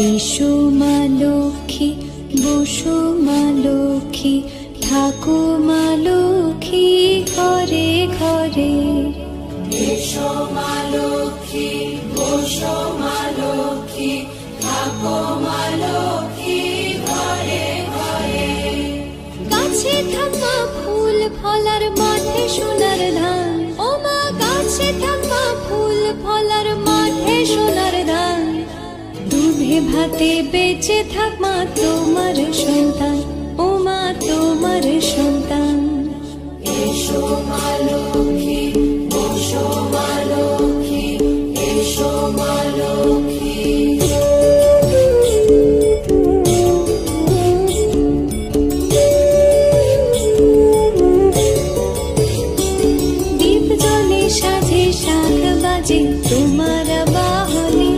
এসো মা লক্ষ্মী, বসো মা লক্ষ্মী, থাকো মা লক্ষ্মী ঘরে ঘরে। এসো মা লক্ষ্মী, বসো মা লক্ষ্মী, থাকো মা লক্ষ্মী ঘরে ঘরে। গাছে থাকা ফুল ফলার মাঠে সোনার ধান, ও মা গাছে থাকা ফুল ফলার মাঠে সোনার ধান। দুধে ভাতে বেঁচে থাক মা তোমার সন্তান, ও মা তোমার সন্তান। এসো মা লক্ষ্মী, বসো মা লক্ষ্মী, এসো মা লক্ষ্মী। দীপ জলে সাজে শাখ বাজে তোমার বাহনে,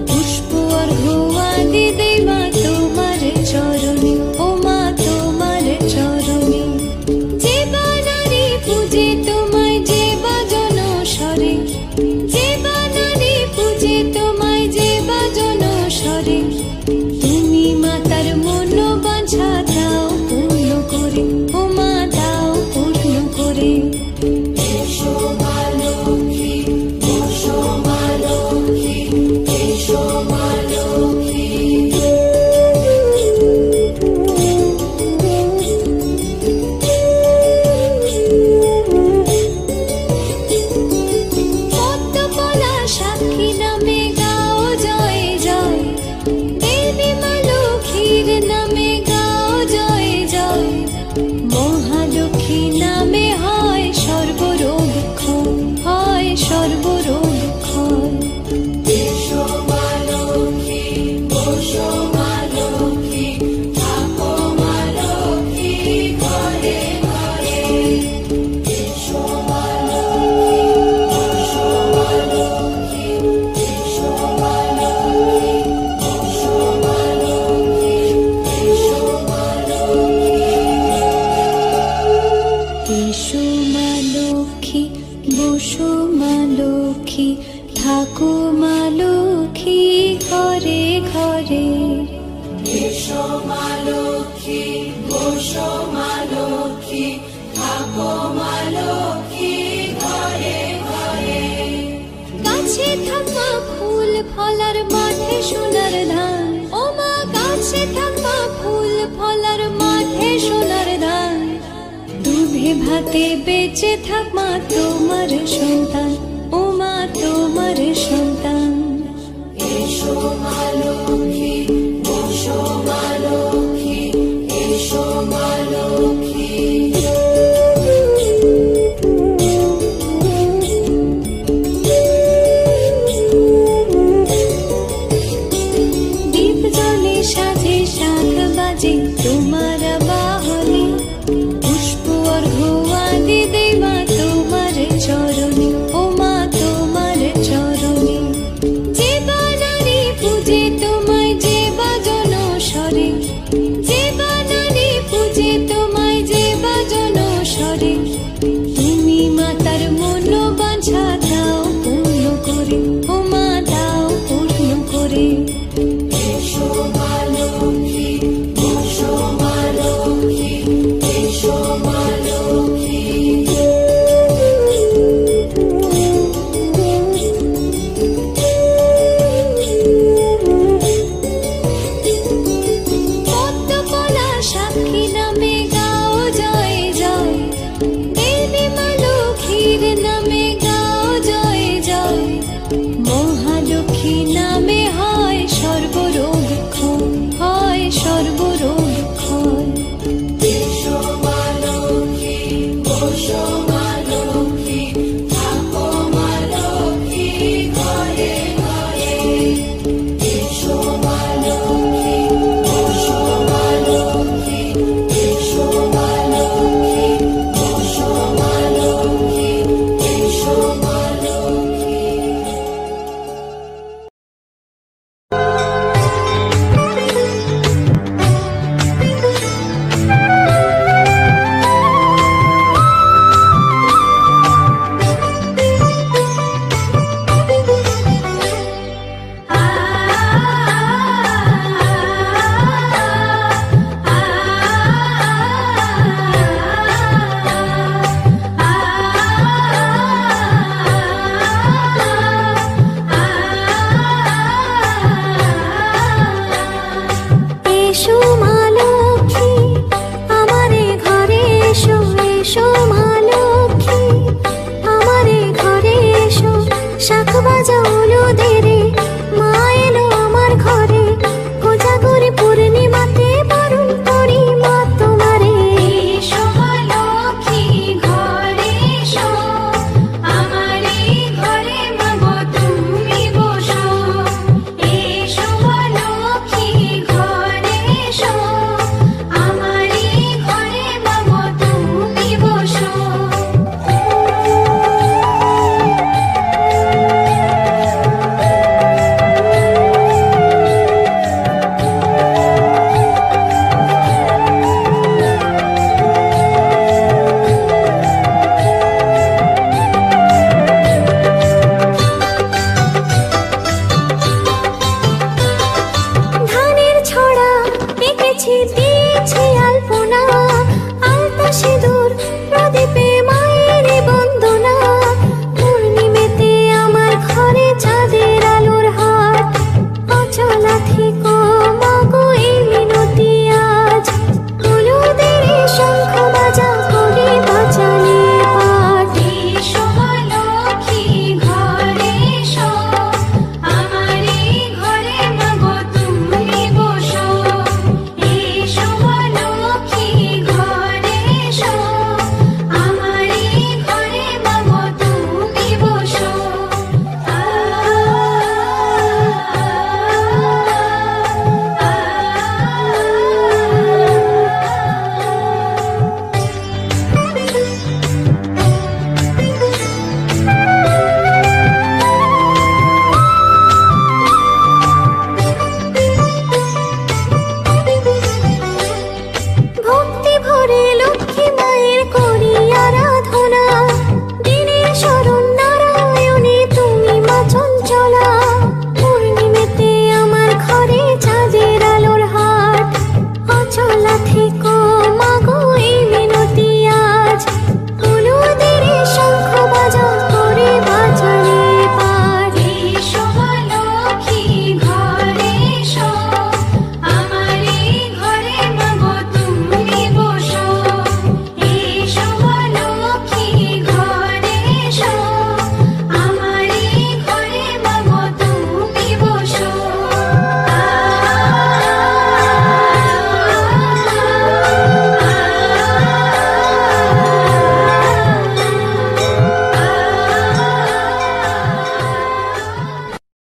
পুষ্প অর্ঘ্য আদি দেই মা তোমার চরণে, ও মা তোমার চরণে। যে বানারে পূজে তোমায় যে বাজন স্বরে, যে বানারে পূজে তোমায় যে বাজন স্বরে। তুমি মাতার মন বাঞ্ছা দাও পূর্ণ করে, ও মা দাও পূর্ণ করে। এসো মা লক্ষ্মী, বসো মা লক্ষ্মী, এসো মা লক্ষ্মী। পদ্মকলা সাক্ষী নামে গাও জয় জয়, দেবী মা লক্ষ্মীর নামে গাও জয় জয়। মহালক্ষ্মী নামে হয় সর্বরোগ ক্ষয়, হয় সর্বরোগ ক্ষয়। এসো মা লক্ষ্মী, বসো মা লক্ষ্মী, থাকো মা লক্ষ্মী ঘরে ঘরে। এসো মা লক্ষ্মী, বসো মা লক্ষ্মী, এসো মা লক্ষ্মী, বসো মা লক্ষ্মী, এসো মা লক্ষ্মী। এসো মা লক্ষ্মী, বসো মা লক্ষ্মী, থাকো মা লক্ষ্মী ঘরে ঘরে। এসো মা লক্ষ্মী, বসো মা লক্ষ্মী, থাকো মা লক্ষ্মী ঘরে ঘরে। গাছে থাকা ফুল ফলার মাঠে সোনার ধান, ও মা গাছে থাকা ফুল ফলার মাঠে সোনার ধান। দুধে ভাতে বেঁচে থাক মা তোমার সন্তান, ও মা তোমার সন্তান। এসো মা লক্ষ্মী, বসো মা লক্ষ্মী, এসো মা লক্ষ্মী। দীপ জলে সাজে শাখ বাজে তোমার বাহনে, পুষ্প অর্ঘ্য আদি দেই মা তোমার চরণে, ও মা তোমার চরণে। যে বানারে পূজে তোমায় যে বাজন স্বরে, যে বানারে পূজে তোমায় যে বাজন স্বরে। তুমি মাতার মন বাঞ্ছা দাও পূর্ণ করে, ও মা দাও পূর্ণ করে। এসো মা লক্ষ্মী, বসো মা লক্ষ্মী, এসো মা লক্ষ্মী।